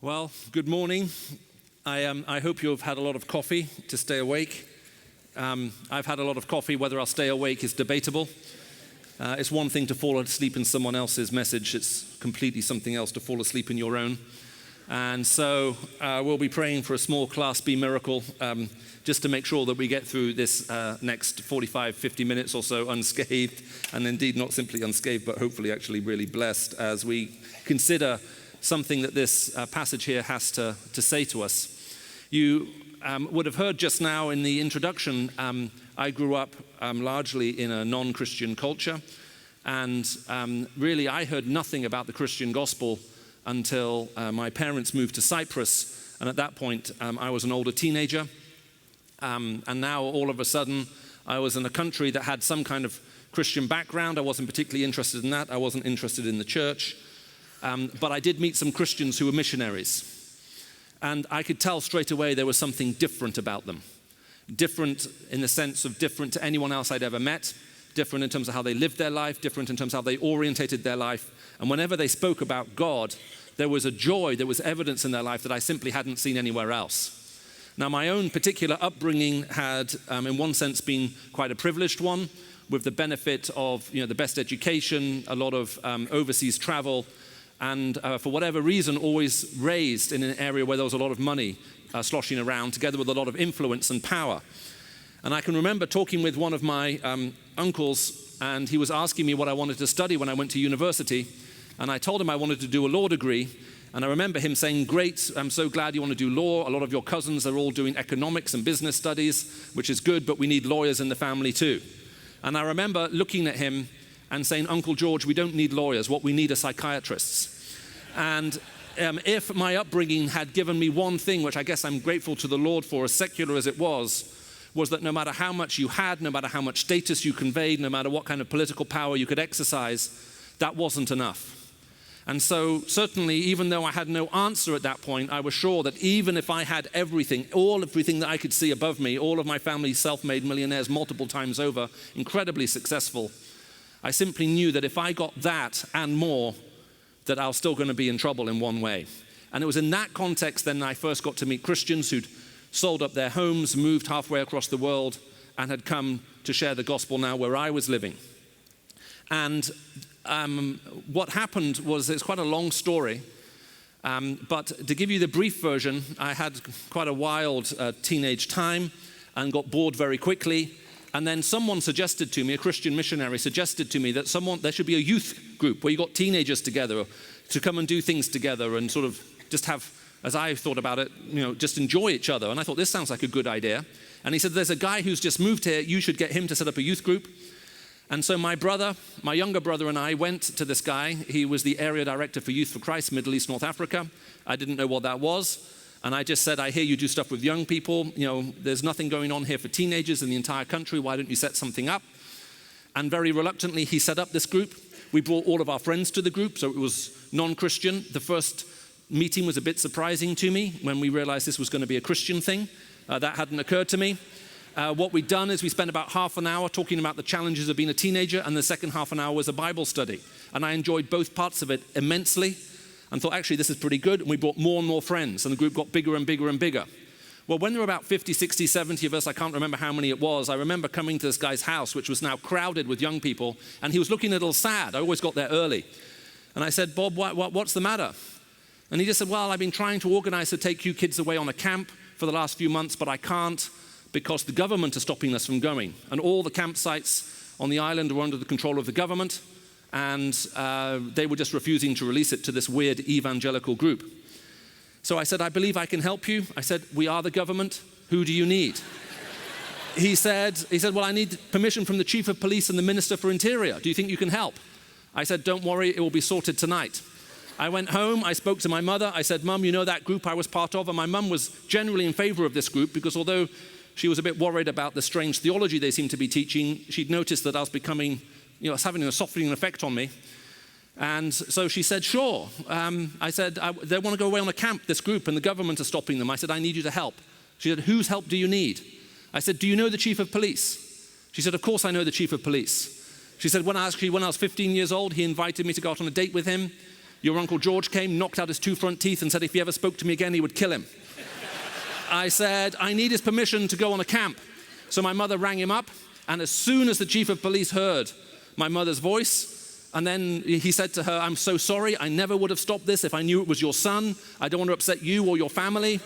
Well, good morning. I hope you've had a lot of coffee to stay awake. I've had a lot of coffee. Whether I'll stay awake is debatable. It's one thing to fall asleep in someone else's message. It's completely something else to fall asleep in your own. And so we'll be praying for a small Class B miracle just to make sure that we get through this next 45, 50 minutes or so unscathed, and indeed not simply unscathed, but hopefully actually really blessed as we consider something that this passage here has to say to us. You would have heard just now in the introduction, I grew up largely in a non-Christian culture, and really I heard nothing about the Christian gospel until my parents moved to Cyprus, and at that point I was an older teenager, and now all of a sudden I was in a country that had some kind of Christian background. I wasn't particularly interested in that. I wasn't interested in the church. But I did meet some Christians who were missionaries. And I could tell straight away there was something different about them. Different in the sense of different to anyone else I'd ever met. Different in terms of how they lived their life. Different in terms of how they orientated their life. And whenever they spoke about God, there was a joy, there was evidence in their life that I simply hadn't seen anywhere else. Now, my own particular upbringing had, in one sense, been quite a privileged one, with the benefit of the best education, a lot of overseas travel, and for whatever reason, always raised in an area where there was a lot of money sloshing around, together with a lot of influence and power. And I can remember talking with one of my uncles, and he was asking me what I wanted to study when I went to university. And I told him I wanted to do a law degree. And I remember him saying, "Great, I'm so glad you want to do law. A lot of your cousins are all doing economics and business studies, which is good, but we need lawyers in the family too." And I remember looking at him and saying, "Uncle George, we don't need lawyers. What we need are psychiatrists." And if my upbringing had given me one thing, which I guess I'm grateful to the Lord for, as secular as it was that no matter how much you had, no matter how much status you conveyed, no matter what kind of political power you could exercise, that wasn't enough. And so certainly, even though I had no answer at that point, I was sure that even if I had everything that I could see above me, all of my family's self-made millionaires multiple times over, incredibly successful, I simply knew that if I got that and more, that I was still going to be in trouble in one way. And it was in that context then I first got to meet Christians who'd sold up their homes, moved halfway across the world, and had come to share the gospel now where I was living. And what happened was, it's quite a long story, but to give you the brief version, I had quite a wild teenage time and got bored very quickly. And then someone suggested to me, a Christian missionary suggested to me that there should be a youth group where you got teenagers together to come and do things together and sort of just have, as I thought about it, just enjoy each other. And I thought, this sounds like a good idea. And he said, "There's a guy who's just moved here. You should get him to set up a youth group." And so my younger brother and I went to this guy. He was the area director for Youth for Christ, Middle East, North Africa. I didn't know what that was. And I just said, "I hear you do stuff with young people. There's nothing going on here for teenagers in the entire country. Why don't you set something up?" And very reluctantly, he set up this group. We brought all of our friends to the group, so it was non-Christian. The first meeting was a bit surprising to me when we realized this was going to be a Christian thing. That hadn't occurred to me. What we'd done is we spent about half an hour talking about the challenges of being a teenager, and the second half an hour was a Bible study. And I enjoyed both parts of it immensely, and thought, actually, this is pretty good. And we brought more and more friends, and the group got bigger and bigger and bigger. Well, when there were about 50, 60, 70 of us, I can't remember how many it was, I remember coming to this guy's house, which was now crowded with young people, and he was looking a little sad. I always got there early. And I said, "Bob, what's the matter?" And he just said, "Well, I've been trying to organize to take you kids away on a camp for the last few months, but I can't because the government is stopping us from going. And all the campsites on the island were under the control of the government, and they were just refusing to release it to this weird evangelical group." So I said, "I believe I can help you." I said, "We are the government. Who do you need?" He said, "Well, I need permission from the chief of police and the minister for interior. Do you think you can help?" I said, "Don't worry, it will be sorted tonight." I went home, I spoke to my mother. I said, "Mum, you know that group I was part of?" And my mum was generally in favor of this group because although she was a bit worried about the strange theology they seemed to be teaching, she'd noticed that I was becoming, it's having a softening effect on me. And so she said, "Sure." I said, "They want to go away on a camp, this group, and the government are stopping them." I said, "I need you to help." She said, "Whose help do you need?" I said, "Do you know the chief of police?" She said, "Of course I know the chief of police." She said, when I was 15 years old, he invited me to go out on a date with him. Your Uncle George came, knocked out his 2 front teeth and said if he ever spoke to me again, he would kill him. I said, I need his permission to go on a camp. So my mother rang him up, and as soon as the chief of police heard my mother's voice, and then he said to her, I'm so sorry, I never would have stopped this if I knew it was your son. I don't want to upset you or your family.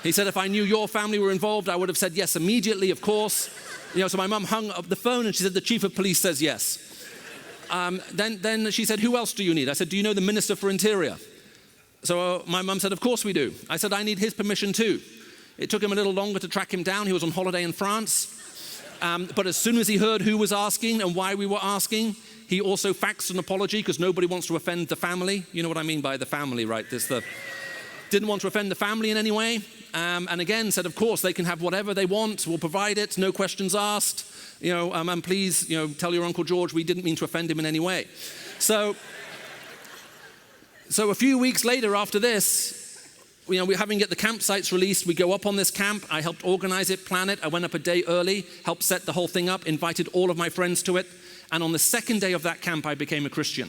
He said, if I knew your family were involved, I would have said yes immediately, of course. So my mum hung up the phone and she said, the chief of police says yes. Then she said, who else do you need? I said, do you know the Minister for Interior? So my mum said, of course we do. I said, I need his permission too. It took him a little longer to track him down. He was on holiday in France. But as soon as he heard who was asking and why we were asking, he also faxed an apology because nobody wants to offend the family. You know what I mean by the family, right? Didn't want to offend the family in any way. And again said, of course, they can have whatever they want. We'll provide it, no questions asked. And please, tell your Uncle George we didn't mean to offend him in any way. So a few weeks later after this, we're having to get the campsites released. We go up on this camp. I helped organize it, plan it. I went up a day early, helped set the whole thing up, invited all of my friends to it. And on the second day of that camp, I became a Christian.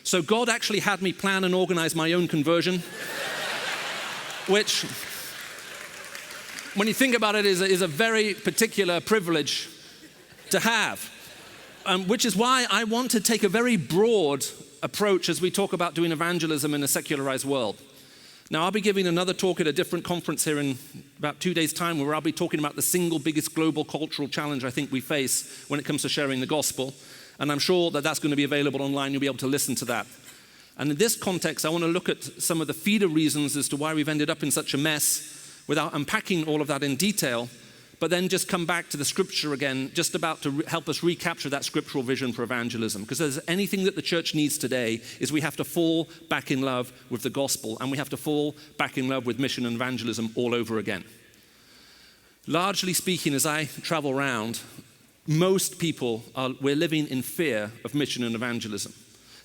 So God actually had me plan and organize my own conversion, which, when you think about it, is a very particular privilege to have. Which is why I want to take a very broad approach as we talk about doing evangelism in a secularized world. Now, I'll be giving another talk at a different conference here in about 2 days' time where I'll be talking about the single biggest global cultural challenge I think we face when it comes to sharing the gospel. And I'm sure that that's going to be available online. You'll be able to listen to that. And in this context, I want to look at some of the feeder reasons as to why we've ended up in such a mess without unpacking all of that in detail, but then just come back to the scripture again, just about to help us recapture that scriptural vision for evangelism. Because there's anything that the church needs today is we have to fall back in love with the gospel, and we have to fall back in love with mission and evangelism all over again. Largely speaking, as I travel around, most people we're living in fear of mission and evangelism.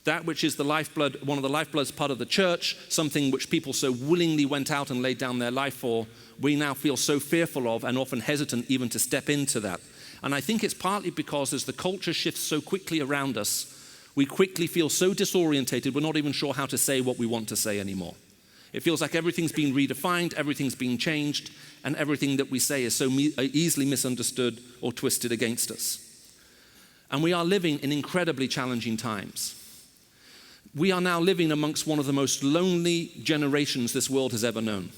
That which is the lifeblood, one of the lifebloods part of the church, something which people so willingly went out and laid down their life for, we now feel so fearful of and often hesitant even to step into that. And I think it's partly because as the culture shifts so quickly around us, we quickly feel so disorientated, we're not even sure how to say what we want to say anymore. It feels like everything's been redefined, everything's been changed, and everything that we say is so easily misunderstood or twisted against us. And we are living in incredibly challenging times. We are now living amongst one of the most lonely generations this world has ever known.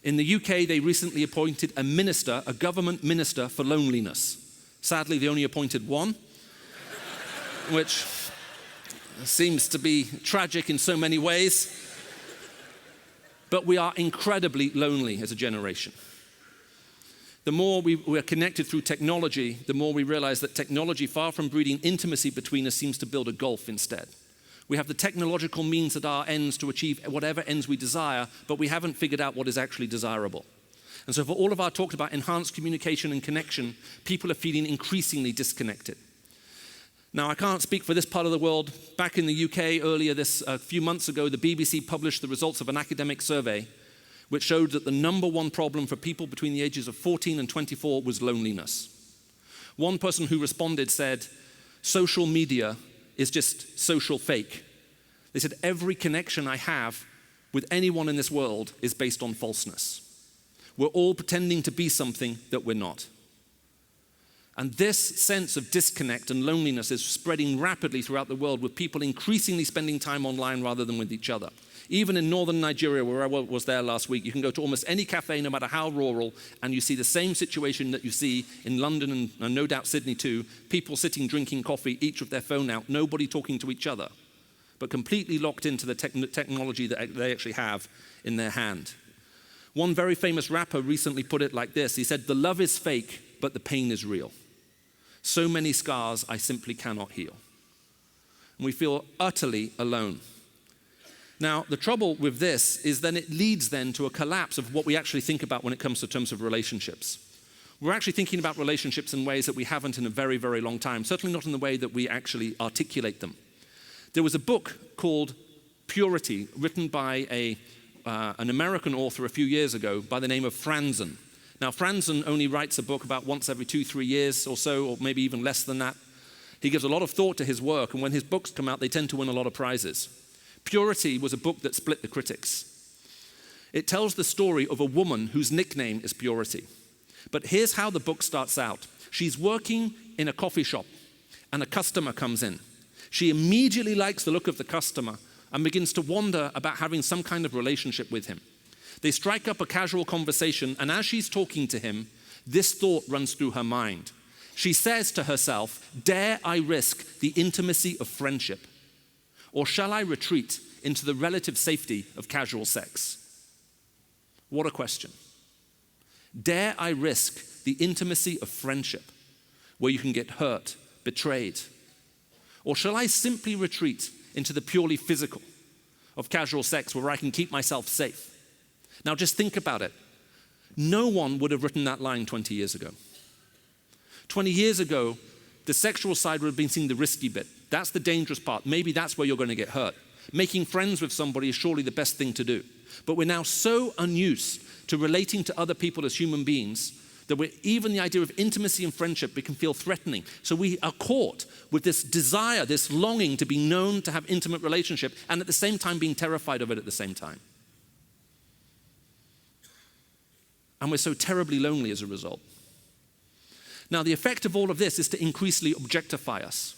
In the UK, they recently appointed a minister, a government minister for loneliness. Sadly, they only appointed one, which seems to be tragic in so many ways. But we are incredibly lonely as a generation. The more we're connected through technology, the more we realize that technology, far from breeding intimacy between us, seems to build a gulf instead. We have the technological means at our ends to achieve whatever ends we desire, but we haven't figured out what is actually desirable. And so for all of our talk about enhanced communication and connection, people are feeling increasingly disconnected. Now, I can't speak for this part of the world. Back in the UK earlier a few months ago, the BBC published the results of an academic survey which showed that the number one problem for people between the ages of 14 and 24 was loneliness. One person who responded said, social media is just social fake. They said, every connection I have with anyone in this world is based on falseness. We're all pretending to be something that we're not. And this sense of disconnect and loneliness is spreading rapidly throughout the world, with people increasingly spending time online rather than with each other. Even in northern Nigeria, where I was there last week, you can go to almost any cafe, no matter how rural, and you see the same situation that you see in London and no doubt Sydney too. People sitting drinking coffee, each with their phone out, nobody talking to each other, but completely locked into the technology that they actually have in their hand. One very famous rapper recently put it like this. He said, the love is fake, but the pain is real. So many scars I simply cannot heal. And we feel utterly alone. Now, the trouble with this is then it leads then to a collapse of what we actually think about when it comes to terms of relationships. We're actually thinking about relationships in ways that we haven't in a very, very long time, certainly not in the way that we actually articulate them. There was a book called Purity, written by an American author a few years ago by the name of Ramsden. Now, Ramsden only writes a book about once every 2-3 years or so, or maybe even less than that. He gives a lot of thought to his work, and when his books come out, they tend to win a lot of prizes. Purity was a book that split the critics. It tells the story of a woman whose nickname is Purity. But here's how the book starts out. She's working in a coffee shop, and a customer comes in. She immediately likes the look of the customer and begins to wonder about having some kind of relationship with him. They strike up a casual conversation, and as she's talking to him, this thought runs through her mind. She says to herself, "Dare I risk the intimacy of friendship? Or shall I retreat into the relative safety of casual sex?" What a question. Dare I risk the intimacy of friendship, where you can get hurt, betrayed? Or shall I simply retreat into the purely physical of casual sex, where I can keep myself safe? Now just think about it. No one would have written that line 20 years ago. 20 years ago, the sexual side would have been seen the risky bit. That's the dangerous part. Maybe that's where you're going to get hurt. Making friends with somebody is surely the best thing to do. But we're now so unused to relating to other people as human beings that even the idea of intimacy and friendship, it can feel threatening. So we are caught with this desire, this longing to be known, to have intimate relationship, and at the same time being terrified of it at the same time. And we're so terribly lonely as a result. Now, the effect of all of this is to increasingly objectify us.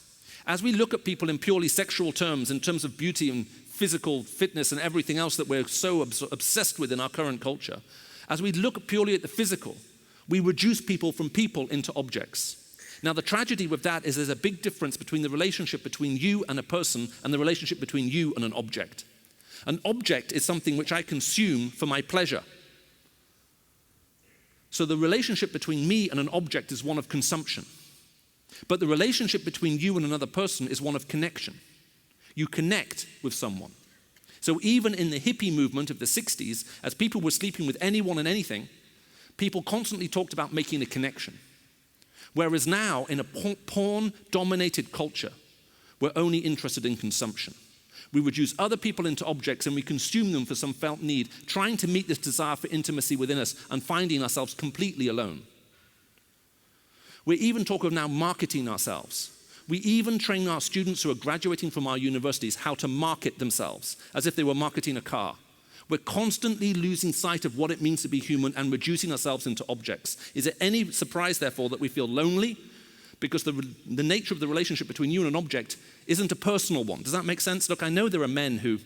As we look at people in purely sexual terms, in terms of beauty and physical fitness and everything else that we're so obsessed with in our current culture, as we look purely at the physical, we reduce people from people into objects. Now, the tragedy with that is there's a big difference between the relationship between you and a person and the relationship between you and an object. An object is something which I consume for my pleasure. So the relationship between me and an object is one of consumption. But the relationship between you and another person is one of connection. You connect with someone. So even in the hippie movement of the 60s, as people were sleeping with anyone and anything, people constantly talked about making a connection. Whereas now, in a porn-dominated culture, we're only interested in consumption. We reduce other people into objects and we consume them for some felt need, trying to meet this desire for intimacy within us and finding ourselves completely alone. We even talk of now marketing ourselves. We even train our students who are graduating from our universities how to market themselves, as if they were marketing a car. We're constantly losing sight of what it means to be human and reducing ourselves into objects. Is it any surprise, therefore, that we feel lonely? Because the nature of the relationship between you and an object isn't a personal one. Does that make sense? Look, I know there are men who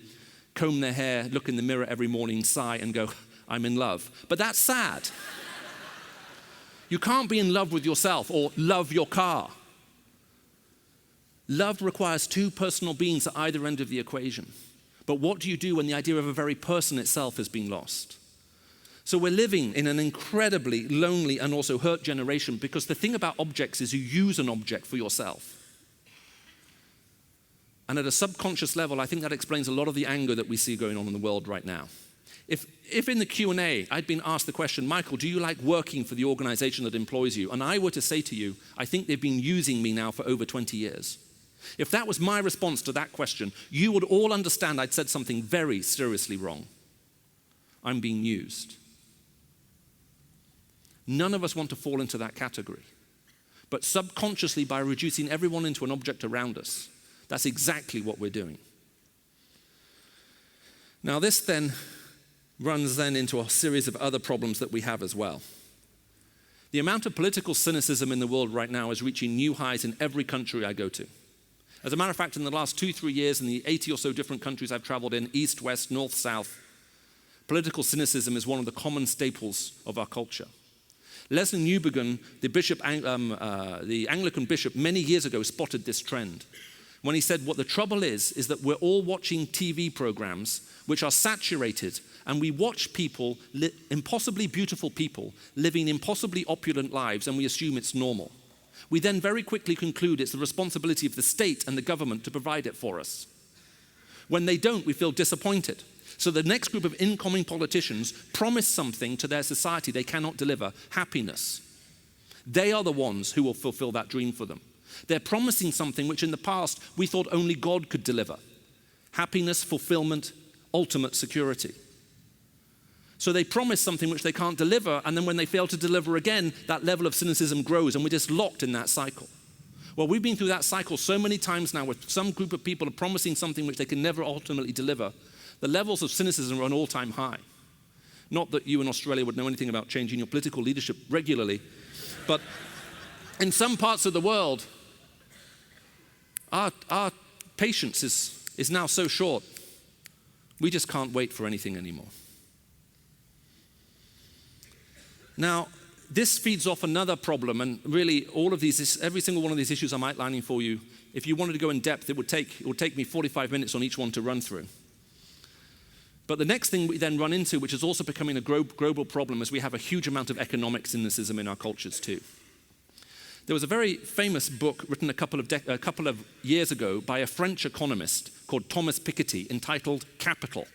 comb their hair, look in the mirror every morning, sigh, and go, "I'm in love." But that's sad. You can't be in love with yourself or love your car. Love requires two personal beings at either end of the equation. But what do you do when the idea of a very person itself has been lost? So we're living in an incredibly lonely and also hurt generation, because the thing about objects is you use an object for yourself. And at a subconscious level, I think that explains a lot of the anger that we see going on in the world right now. If in the Q&A I'd been asked the question, "Michael, do you like working for the organization that employs you?" And I were to say to you, "I think they've been using me now for over 20 years." If that was my response to that question, you would all understand I'd said something very seriously wrong. I'm being used. None of us want to fall into that category. But subconsciously, by reducing everyone into an object around us, that's exactly what we're doing. Now, this then runs into a series of other problems that we have as well. The amount of political cynicism in the world right now is reaching new highs in every country I go to. As a matter of fact, in the last 2-3 years, in the 80 or so different countries I've traveled in, east, west, north, south, political cynicism is one of the common staples of our culture. Leslie Newbegin, the Anglican bishop, many years ago spotted this trend when he said what the trouble is that we're all watching TV programs which are saturated, and we watch people, impossibly beautiful people, living impossibly opulent lives, and we assume it's normal. We then very quickly conclude it's the responsibility of the state and the government to provide it for us. When they don't, we feel disappointed. So the next group of incoming politicians promise something to their society they cannot deliver: happiness. They are the ones who will fulfill that dream for them. They're promising something which in the past we thought only God could deliver: happiness, fulfillment, ultimate security. So they promise something which they can't deliver, and then when they fail to deliver again, that level of cynicism grows, and we're just locked in that cycle. Well, we've been through that cycle so many times now where some group of people are promising something which they can never ultimately deliver. The levels of cynicism are an all-time high. Not that you in Australia would know anything about changing your political leadership regularly, but in some parts of the world, our patience is now so short, we just can't wait for anything anymore. Now, this feeds off another problem, and really all of these, every single one of these issues I'm outlining for you, if you wanted to go in depth, it would take me 45 minutes on each one to run through. But the next thing we then run into, which is also becoming a global problem, is we have a huge amount of economic cynicism in our cultures too. There was a very famous book written a couple of years ago by a French economist called Thomas Piketty entitled Capital.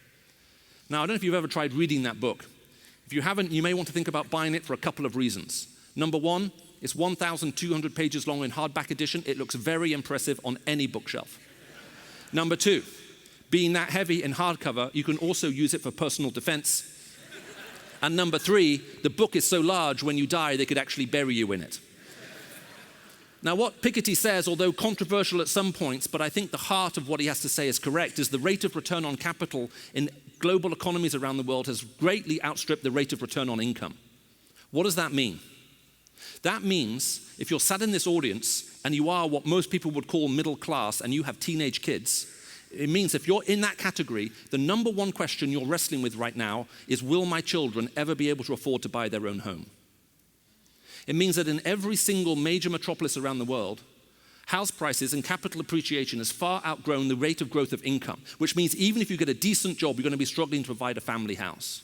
Now, I don't know if you've ever tried reading that book. If you haven't, you may want to think about buying it for a couple of reasons. Number one, it's 1,200 pages long in hardback edition. It looks very impressive on any bookshelf. Number two, being that heavy in hardcover, you can also use it for personal defense. And number three, the book is so large, when you die, they could actually bury you in it. Now, what Piketty says, although controversial at some points, but I think the heart of what he has to say is correct, is the rate of return on capital in global economies around the world has greatly outstripped the rate of return on income. What does that mean? That means if you're sat in this audience and you are what most people would call middle class and you have teenage kids, it means if you're in that category, the number one question you're wrestling with right now is, will my children ever be able to afford to buy their own home? It means that in every single major metropolis around the world, house prices and capital appreciation has far outgrown the rate of growth of income, which means even if you get a decent job, you're going to be struggling to provide a family house.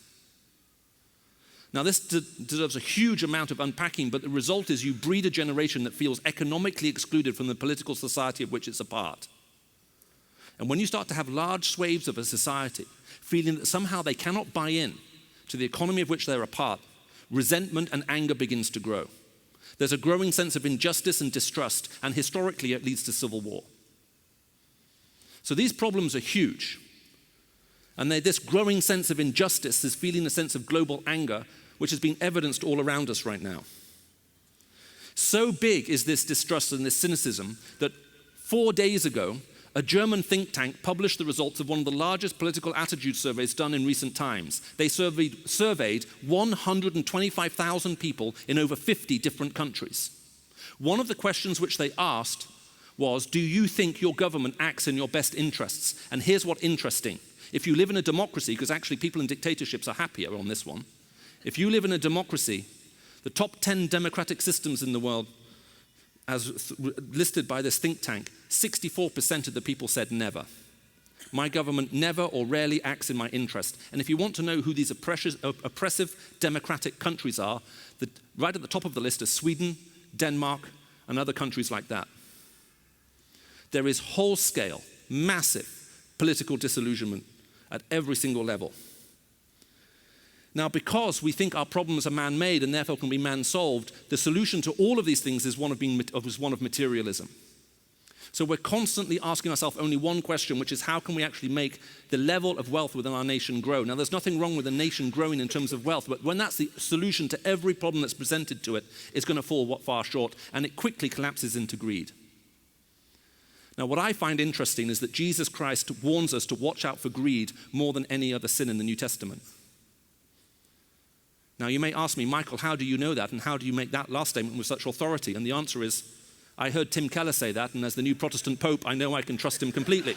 Now, this deserves a huge amount of unpacking, but the result is you breed a generation that feels economically excluded from the political society of which it's a part. And when you start to have large swathes of a society feeling that somehow they cannot buy in to the economy of which they're a part, resentment and anger begins to grow. There's a growing sense of injustice and distrust, and historically it leads to civil war. So these problems are huge. And this growing sense of injustice, this feeling a sense of global anger, which has been evidenced all around us right now. So big is this distrust and this cynicism that 4 days ago, a German think tank published the results of one of the largest political attitude surveys done in recent times. They surveyed 125,000 people in over 50 different countries. One of the questions which they asked was, do you think your government acts in your best interests? And here's what's interesting. If you live in a democracy, because actually people in dictatorships are happier on this one. If you live in a democracy, the top 10 democratic systems in the world, as listed by this think tank, 64% of the people said never. My government never or rarely acts in my interest. And if you want to know who these oppressive democratic countries are, right at the top of the list are Sweden, Denmark, and other countries like that. There is whole-scale, massive political disillusionment at every single level. Now, because we think our problems are man-made and therefore can be man-solved, the solution to all of these things is one of materialism. So we're constantly asking ourselves only one question, which is how can we actually make the level of wealth within our nation grow? Now, there's nothing wrong with a nation growing in terms of wealth, but when that's the solution to every problem that's presented to it, it's going to fall far short, and it quickly collapses into greed. Now, what I find interesting is that Jesus Christ warns us to watch out for greed more than any other sin in the New Testament. Now, you may ask me, Michael, how do you know that? And how do you make that last statement with such authority? And the answer is, I heard Tim Keller say that, and as the new Protestant Pope, I know I can trust him completely.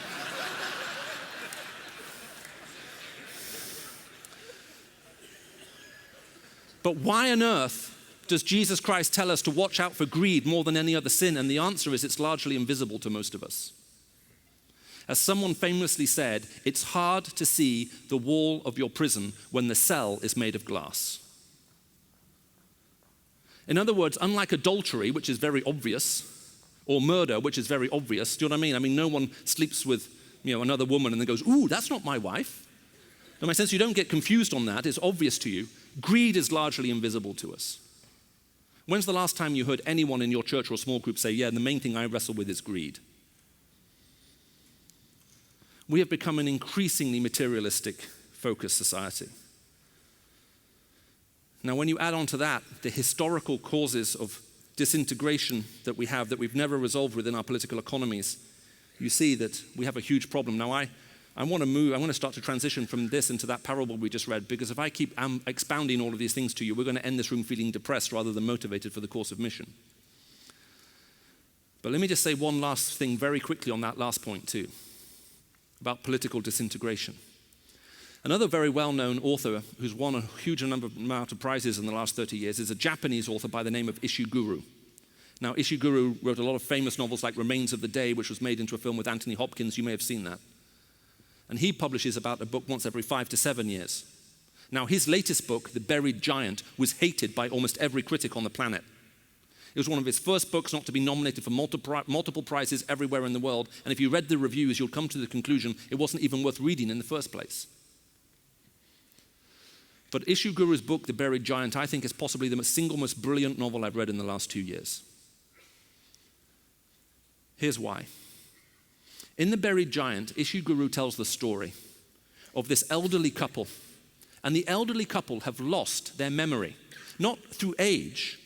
But why on earth does Jesus Christ tell us to watch out for greed more than any other sin? And the answer is it's largely invisible to most of us. As someone famously said, it's hard to see the wall of your prison when the cell is made of glass. In other words, unlike adultery, which is very obvious, or murder, which is very obvious, do you know what I mean? I mean, no one sleeps with another woman and then goes, ooh, that's not my wife. In my sense, you don't get confused on that. It's obvious to you. Greed is largely invisible to us. When's the last time you heard anyone in your church or small group say, yeah, the main thing I wrestle with is greed? We have become an increasingly materialistic focused society. Now, when you add on to that the historical causes of disintegration that we have that we've never resolved within our political economies, you see that we have a huge problem. Now, I want to start to transition from this into that parable we just read, because if I keep expounding all of these things to you, we're going to end this room feeling depressed rather than motivated for the course of mission. But let me just say one last thing very quickly on that last point too, about political disintegration. Another very well-known author who's won a huge amount of prizes in the last 30 years is a Japanese author by the name of Ishiguro. Now, Ishiguro wrote a lot of famous novels like Remains of the Day, which was made into a film with Anthony Hopkins. You may have seen that. And he publishes about a book once every 5 to 7 years. Now, his latest book, The Buried Giant, was hated by almost every critic on the planet. It was one of his first books not to be nominated for multiple prizes everywhere in the world. And if you read the reviews, you'll come to the conclusion it wasn't even worth reading in the first place. But Ishiguro's book, The Buried Giant, I think is possibly the single most brilliant novel I've read in the last 2 years. Here's why. In The Buried Giant, Ishiguro tells the story of this elderly couple. And the elderly couple have lost their memory, not through age.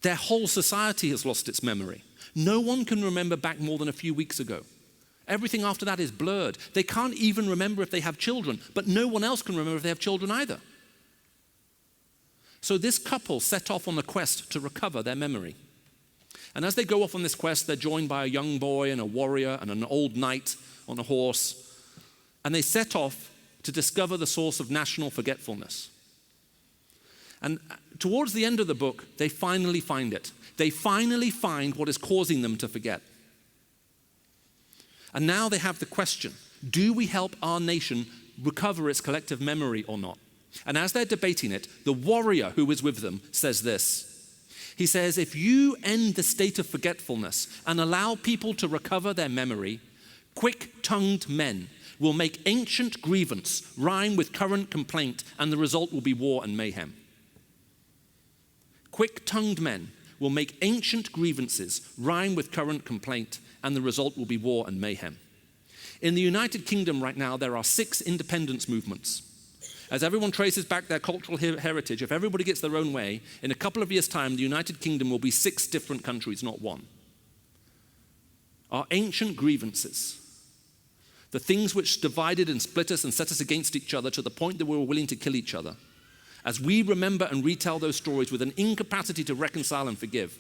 Their whole society has lost its memory. No one can remember back more than a few weeks ago. Everything after that is blurred. They can't even remember if they have children, but no one else can remember if they have children either. So this couple set off on a quest to recover their memory. And as they go off on this quest, they're joined by a young boy and a warrior and an old knight on a horse. And they set off to discover the source of national forgetfulness. And towards the end of the book, they finally find it. They finally find what is causing them to forget. And now they have the question, do we help our nation recover its collective memory or not? And as they're debating it, the warrior who is with them says this. He says, if you end the state of forgetfulness and allow people to recover their memory, quick-tongued men will make ancient grievance rhyme with current complaint, and the result will be war and mayhem. Quick-tongued men will make ancient grievances rhyme with current complaint, and the result will be war and mayhem. In the United Kingdom right now, there are 6 independence movements. As everyone traces back their cultural heritage, if everybody gets their own way, in a couple of years' time, the United Kingdom will be 6 different countries, not one. Our ancient grievances, the things which divided and split us and set us against each other to the point that we were willing to kill each other, as we remember and retell those stories with an incapacity to reconcile and forgive,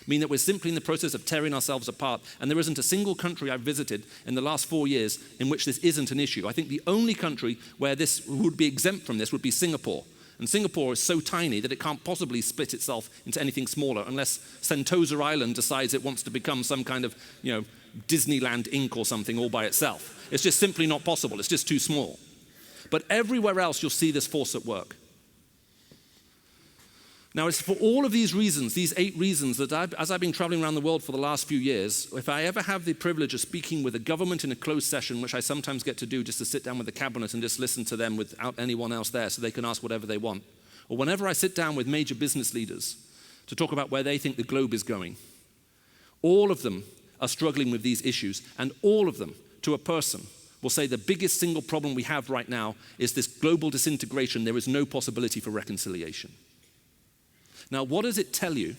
mean that we're simply in the process of tearing ourselves apart. And there isn't a single country I've visited in the last 4 years in which this isn't an issue. I think the only country where this would be exempt from this would be Singapore. And Singapore is so tiny that it can't possibly split itself into anything smaller unless Sentosa Island decides it wants to become some kind of, Disneyland Inc. or something all by itself. It's just simply not possible. It's just too small. But everywhere else you'll see this force at work. Now, it's for all of these reasons, these 8 reasons, that as I've been traveling around the world for the last few years, if I ever have the privilege of speaking with a government in a closed session, which I sometimes get to do just to sit down with the cabinet and just listen to them without anyone else there so they can ask whatever they want, or whenever I sit down with major business leaders to talk about where they think the globe is going, all of them are struggling with these issues, and all of them, to a person, will say the biggest single problem we have right now is this global disintegration. There is no possibility for reconciliation. Now, what does it tell you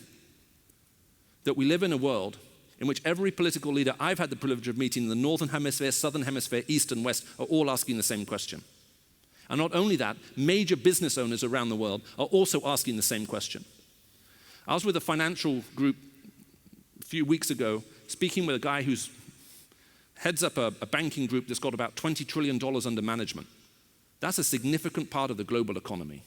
that we live in a world in which every political leader I've had the privilege of meeting in the Northern Hemisphere, Southern Hemisphere, East and West are all asking the same question? And not only that, major business owners around the world are also asking the same question. I was with a financial group a few weeks ago speaking with a guy who heads up a banking group that's got about $20 trillion under management. That's a significant part of the global economy.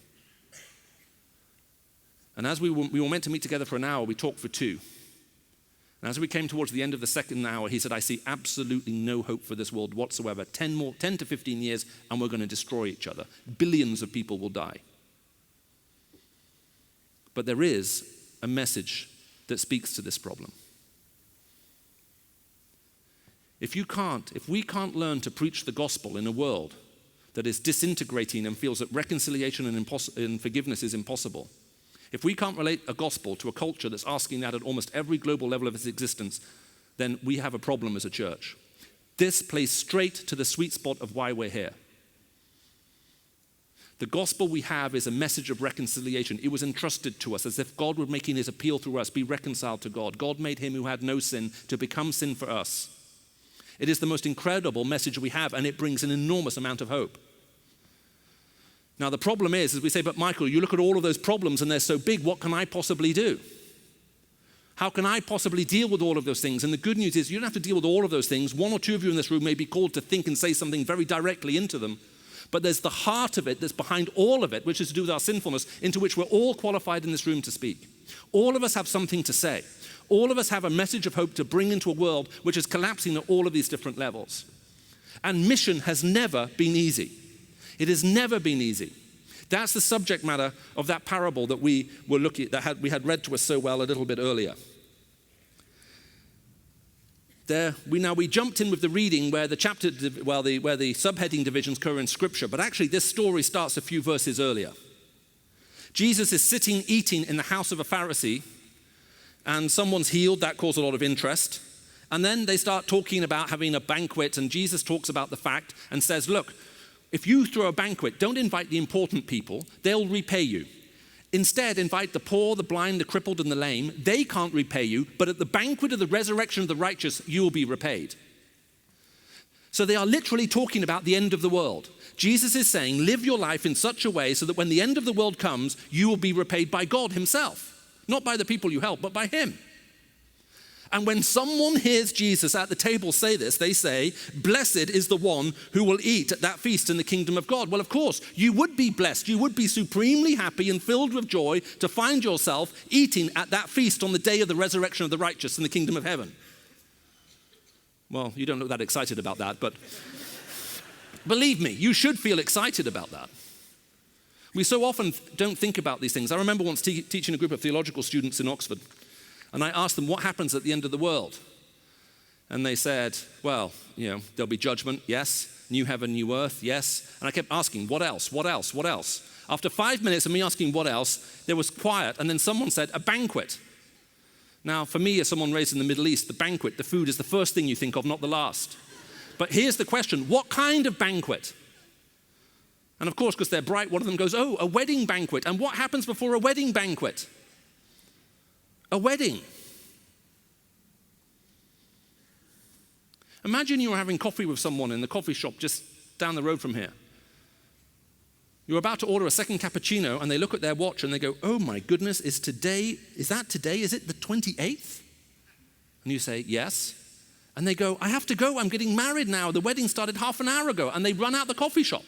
And as we were meant to meet together for an hour, we talked for 2. And as we came towards the end of the second hour, he said, I see absolutely no hope for this world whatsoever. 10 to 15 years, and we're going to destroy each other. Billions of people will die. But there is a message that speaks to this problem. If we can't learn to preach the gospel in a world that is disintegrating and feels that reconciliation and forgiveness is impossible, if we can't relate a gospel to a culture that's asking that at almost every global level of its existence, then we have a problem as a church. This plays straight to the sweet spot of why we're here. The gospel we have is a message of reconciliation. It was entrusted to us as if God were making his appeal through us, be reconciled to God. God made him who had no sin to become sin for us. It is the most incredible message we have, and it brings an enormous amount of hope. Now, the problem is we say, but Michael, you look at all of those problems and they're so big, what can I possibly do? How can I possibly deal with all of those things? And the good news is you don't have to deal with all of those things. One or two of you in this room may be called to think and say something very directly into them. But there's the heart of it that's behind all of it, which is to do with our sinfulness, into which we're all qualified in this room to speak. All of us have something to say. All of us have a message of hope to bring into a world which is collapsing at all of these different levels. And mission has never been easy. It has never been easy. That's the subject matter of that parable that we were looking at, we had read to us so well a little bit earlier. We jumped in with the reading where the subheading divisions occur in Scripture, but actually this story starts a few verses earlier. Jesus is sitting eating in the house of a Pharisee, and someone's healed. That caused a lot of interest. And then they start talking about having a banquet, and Jesus talks about the fact and says, look, if you throw a banquet, don't invite the important people. They'll repay you. Instead, invite the poor, the blind, the crippled, and the lame. They can't repay you, but at the banquet of the resurrection of the righteous, you will be repaid. So they are literally talking about the end of the world. Jesus is saying, live your life in such a way so that when the end of the world comes, you will be repaid by God himself. Not by the people you help, but by him. And when someone hears Jesus at the table say this, they say, blessed is the one who will eat at that feast in the kingdom of God. Well, of course, you would be blessed. You would be supremely happy and filled with joy to find yourself eating at that feast on the day of the resurrection of the righteous in the kingdom of heaven. Well, you don't look that excited about that, but believe me, you should feel excited about that. We so often don't think about these things. I remember once teaching a group of theological students in Oxford, and I asked them, what happens at the end of the world? And they said, well, there'll be judgment, yes. New heaven, new earth, yes. And I kept asking, what else, what else, what else? After 5 minutes of me asking what else, there was quiet, and then someone said, a banquet. Now, for me, as someone raised in the Middle East, the banquet, the food is the first thing you think of, not the last. But here's the question, what kind of banquet? And of course, because they're bright, one of them goes, oh, a wedding banquet. And what happens before a wedding banquet? A wedding. Imagine you were having coffee with someone in the coffee shop just down the road from here. You're about to order a second cappuccino and they look at their watch and they go, oh my goodness, is that today? Is it the 28th? And you say, yes. And they go, I have to go, I'm getting married now. The wedding started half an hour ago. And they run out the coffee shop.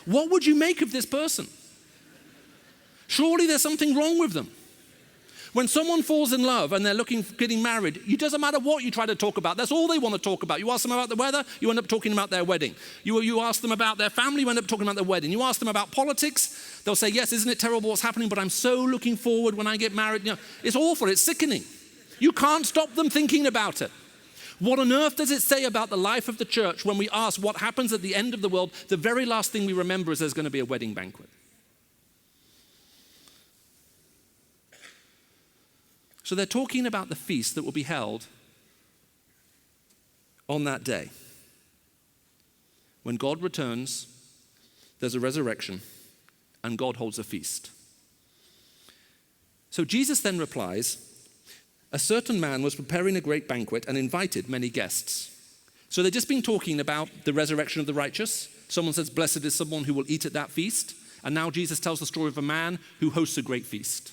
What would you make of this person? Surely there's something wrong with them. When someone falls in love and they're getting married, it doesn't matter what you try to talk about. That's all they want to talk about. You ask them about the weather, you end up talking about their wedding. You ask them about their family, you end up talking about their wedding. You ask them about politics, they'll say, yes, isn't it terrible what's happening, but I'm so looking forward when I get married. It's awful, it's sickening. You can't stop them thinking about it. What on earth does it say about the life of the church when we ask what happens at the end of the world? The very last thing we remember is there's going to be a wedding banquet. So they're talking about the feast that will be held on that day. When God returns, there's a resurrection, and God holds a feast. So Jesus then replies, a certain man was preparing a great banquet and invited many guests. So they've just been talking about the resurrection of the righteous. Someone says, blessed is someone who will eat at that feast. And now Jesus tells the story of a man who hosts a great feast.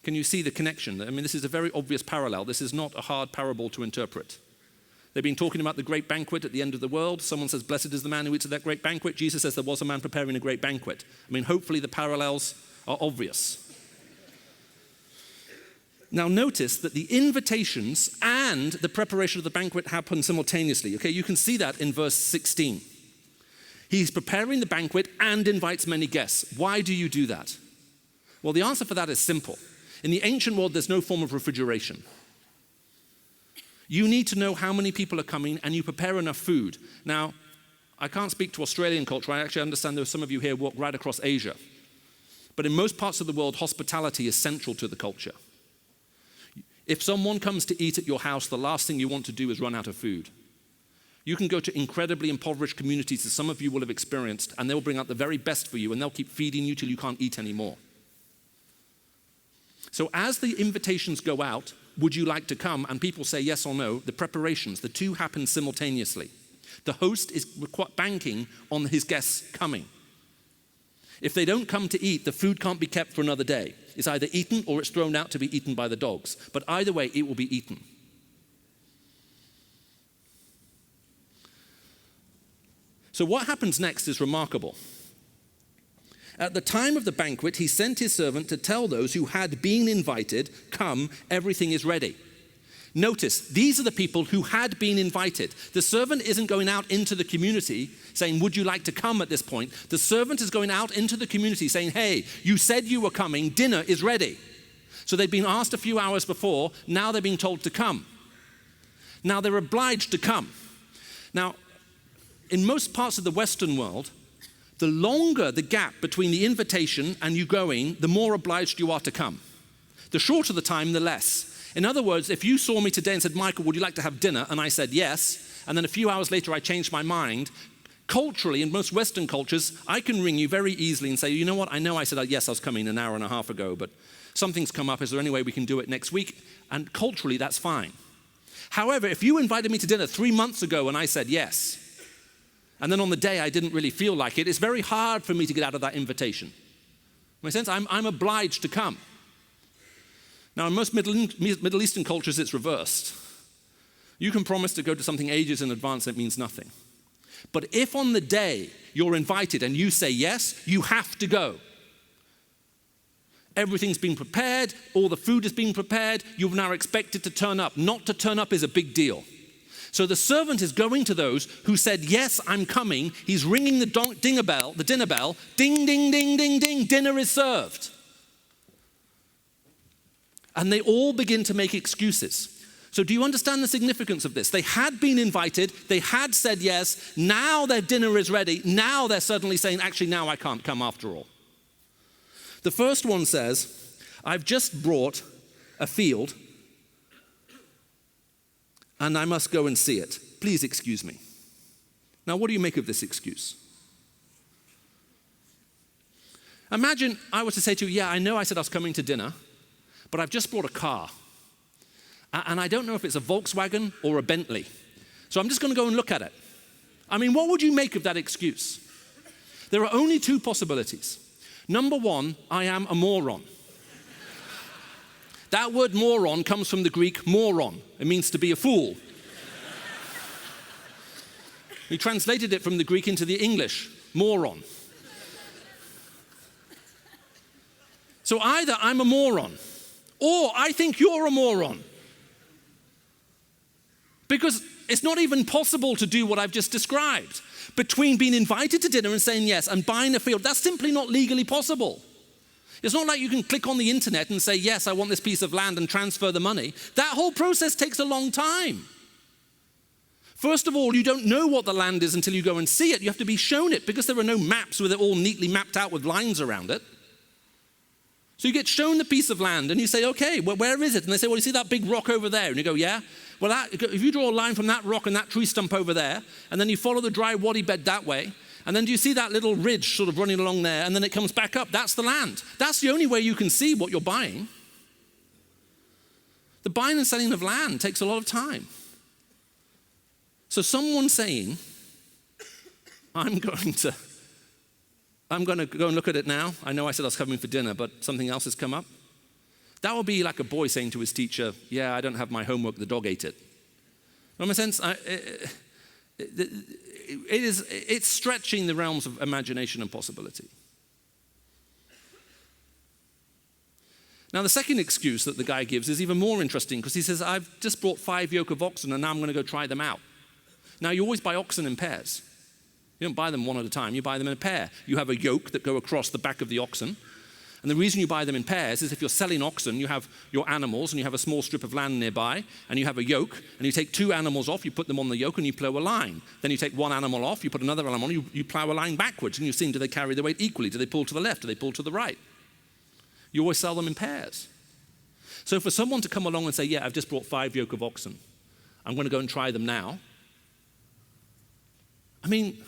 Can you see the connection? I mean, this is a very obvious parallel. This is not a hard parable to interpret. They've been talking about the great banquet at the end of the world. Someone says, blessed is the man who eats at that great banquet. Jesus says there was a man preparing a great banquet. I mean, hopefully the parallels are obvious. Now notice that the invitations and the preparation of the banquet happen simultaneously. Okay, you can see that in verse 16. He's preparing the banquet and invites many guests. Why do you do that? Well, the answer for that is simple. In the ancient world, there's no form of refrigeration. You need to know how many people are coming and you prepare enough food. Now, I can't speak to Australian culture. I actually understand there are some of you here who walk right across Asia. But in most parts of the world, hospitality is central to the culture. If someone comes to eat at your house, the last thing you want to do is run out of food. You can go to incredibly impoverished communities, as some of you will have experienced, and they'll bring out the very best for you, and they'll keep feeding you till you can't eat anymore. So as the invitations go out, would you like to come? And people say yes or no. The preparations, the two happen simultaneously. The host is banking on his guests coming. If they don't come to eat, the food can't be kept for another day. It's either eaten or it's thrown out to be eaten by the dogs. But either way, it will be eaten. So what happens next is remarkable. At the time of the banquet, he sent his servant to tell those who had been invited, "Come, everything is ready." Notice, these are the people who had been invited. The servant isn't going out into the community saying, "Would you like to come?" at this point. The servant is going out into the community saying, "Hey, you said you were coming, dinner is ready." So they'd been asked a few hours before, now they're being told to come. Now they're obliged to come. Now, in most parts of the Western world, the longer the gap between the invitation and you going, the more obliged you are to come. The shorter the time, the less. In other words, if you saw me today and said, "Michael, would you like to have dinner?" and I said yes, and then a few hours later I changed my mind, culturally, in most Western cultures, I can ring you very easily and say, "You know what, I know I said yes, I was coming an hour and a half ago, but something's come up. Is there any way we can do it next week?" And culturally, that's fine. However, if you invited me to dinner 3 months ago and I said yes, and then on the day I didn't really feel like it, it's very hard for me to get out of that invitation. Make sense? I'm obliged to come. Now, in most Middle Eastern cultures, it's reversed. You can promise to go to something ages in advance, and it means nothing. But if on the day you're invited and you say yes, you have to go. Everything's been prepared, all the food has been prepared, you're now expected to turn up. Not to turn up is a big deal. So the servant is going to those who said, "Yes, I'm coming." He's ringing the dinner bell, ding, ding, ding, ding, ding, dinner is served. And they all begin to make excuses. So do you understand the significance of this? They had been invited, they had said yes, now their dinner is ready, now they're suddenly saying, "Actually, now I can't come after all." The first one says, "I've just brought a field and I must go and see it. Please excuse me." Now, what do you make of this excuse? Imagine I was to say to you, "Yeah, I know I said I was coming to dinner, but I've just brought a car. And I don't know if it's a Volkswagen or a Bentley. So I'm just going to go and look at it." I mean, what would you make of that excuse? There are only two possibilities. Number one, I am a moron. That word moron comes from the Greek moron. It means to be a fool. We translated it from the Greek into the English, moron. So either I'm a moron, or I think you're a moron. Because it's not even possible to do what I've just described. Between being invited to dinner and saying yes and buying a field, that's simply not legally possible. It's not like you can click on the internet and say, "Yes, I want this piece of land," and transfer the money. That whole process takes a long time. First of all, you don't know what the land is until you go and see it. You have to be shown it because there are no maps with it all neatly mapped out with lines around it. So you get shown the piece of land and you say, "Okay, well, where is it?" And they say, "Well, you see that big rock over there?" And you go, "Yeah." Well, if you draw a line from that rock and that tree stump over there, and then you follow the dry wadi bed that way, and then do you see that little ridge sort of running along there, and then it comes back up, that's the land. That's the only way you can see what you're buying. The buying and selling of land takes a lot of time. So someone saying, I'm going to go and look at it now. I know I said I was coming for dinner, but something else has come up. That would be like a boy saying to his teacher, "Yeah, I don't have my homework, the dog ate it." In a sense, it's stretching the realms of imagination and possibility. Now, the second excuse that the guy gives is even more interesting because he says, "I've just brought 5 yoke of oxen and now I'm going to go try them out." Now, you always buy oxen in pairs. You don't buy them one at a time, you buy them in a pair. You have a yoke that go across the back of the oxen. And the reason you buy them in pairs is if you're selling oxen, you have your animals and you have a small strip of land nearby and you have a yoke and you take 2 animals off, you put them on the yoke and you plow a line. Then you take 1 animal off, you put another animal on, you plow a line backwards and you see, do they carry the weight equally? Do they pull to the left? Do they pull to the right? You always sell them in pairs. So for someone to come along and say, "Yeah, I've just brought 5 yoke of oxen. I'm going to go and try them now." I mean,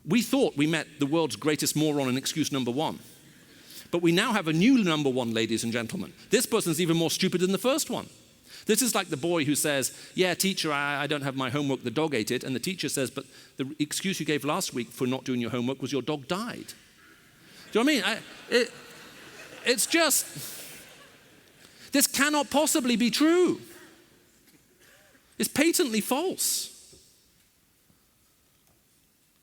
we thought we met the world's greatest moron in excuse number one. But we now have a new number one, ladies and gentlemen. This person's even more stupid than the first one. This is like the boy who says, yeah, teacher, I don't have my homework, the dog ate it. And the teacher says, but the excuse you gave last week for not doing your homework was your dog died. Do you know what I mean? It's just, this cannot possibly be true. It's patently false.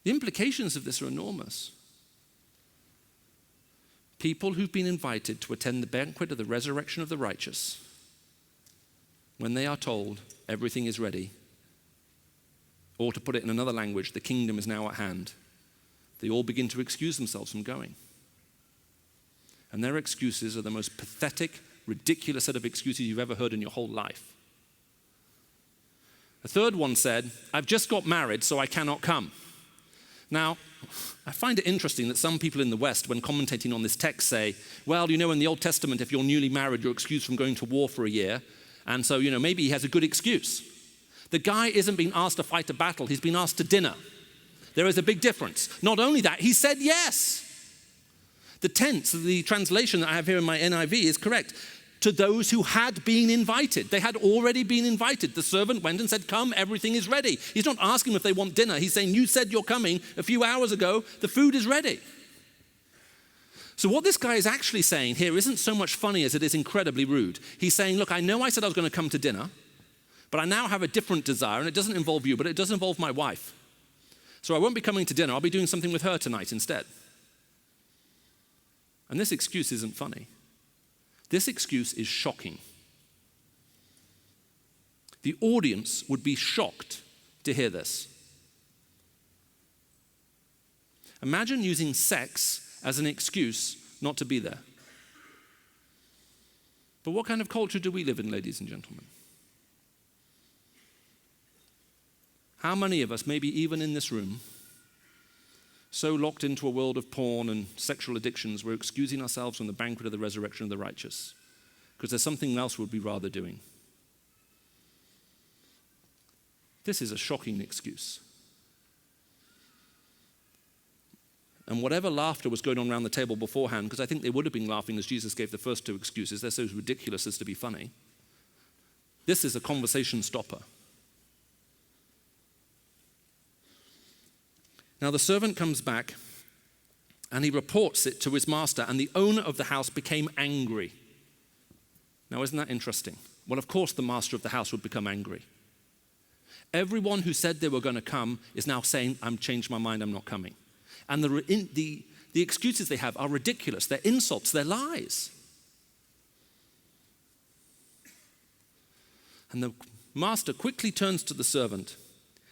The implications of this are enormous. People who've been invited to attend the banquet of the resurrection of the righteous, when they are told everything is ready, or to put it in another language, the kingdom is now at hand, they all begin to excuse themselves from going. And their excuses are the most pathetic, ridiculous set of excuses you've ever heard in your whole life. A third one said, I've just got married, so I cannot come. Now, I find it interesting that some people in the West, when commentating on this text, say, well, you know, in the Old Testament, if you're newly married, you're excused from going to war for a year. And so, you know, maybe he has a good excuse. The guy isn't being asked to fight a battle. He's been asked to dinner. There is a big difference. Not only that, he said yes. The tense, the translation that I have here in my NIV is correct. To those who had been invited. They had already been invited. The servant went and said, come, everything is ready. He's not asking them if they want dinner. He's saying, you said you're coming a few hours ago. The food is ready. So what this guy is actually saying here isn't so much funny as it is incredibly rude. He's saying, look, I know I said I was going to come to dinner, but I now have a different desire, and it doesn't involve you, but it does involve my wife. So I won't be coming to dinner. I'll be doing something with her tonight instead. And this excuse isn't funny. This excuse is shocking. The audience would be shocked to hear this. Imagine using sex as an excuse not to be there. But what kind of culture do we live in, ladies and gentlemen? How many of us, maybe even in this room, so locked into a world of porn and sexual addictions, we're excusing ourselves from the banquet of the resurrection of the righteous because there's something else we'd be rather doing. This is a shocking excuse. And whatever laughter was going on around the table beforehand, because I think they would have been laughing as Jesus gave the first two excuses, they're so ridiculous as to be funny. This is a conversation stopper. Now the servant comes back and he reports it to his master, and the owner of the house became angry. Now isn't that interesting? Well, of course the master of the house would become angry. Everyone who said they were going to come is now saying, I've changed my mind, I'm not coming. And the excuses they have are ridiculous. They're insults, they're lies. And the master quickly turns to the servant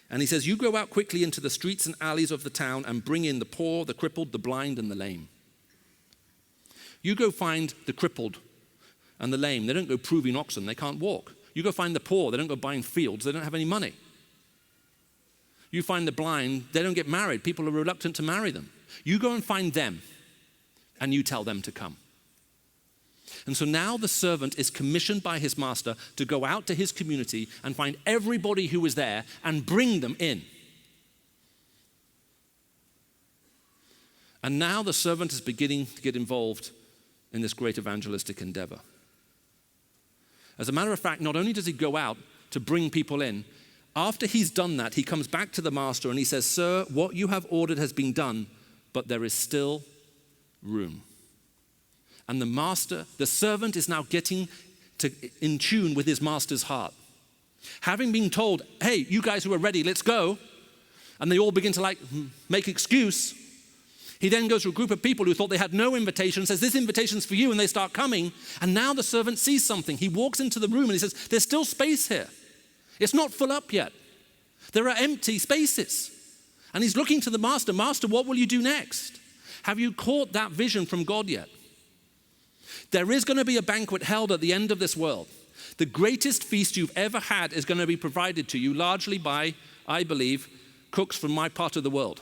and he says, you go out quickly into the streets and alleys of the town and bring in the poor, the crippled, the blind, and the lame. You go find the crippled and the lame. They don't go proving oxen, they can't walk. You go find the poor, they don't go buying fields, they don't have any money. You find the blind, they don't get married. People are reluctant to marry them. You go and find them, and you tell them to come. And so now the servant is commissioned by his master to go out to his community and find everybody who is there and bring them in. And now the servant is beginning to get involved in this great evangelistic endeavor. As a matter of fact, not only does he go out to bring people in, after he's done that, he comes back to the master and he says, sir, what you have ordered has been done, but there is still room. And the servant is now getting in tune with his master's heart. Having been told, hey, you guys who are ready, let's go. And they all begin to make excuse. He then goes to a group of people who thought they had no invitation, says, this invitation's for you, and they start coming. And now the servant sees something. He walks into the room and he says, there's still space here. It's not full up yet. There are empty spaces. And he's looking to the master, Master, what will you do next? Have you caught that vision from God yet? There is going to be a banquet held at the end of this world. The greatest feast you've ever had is going to be provided to you largely by, I believe, cooks from my part of the world.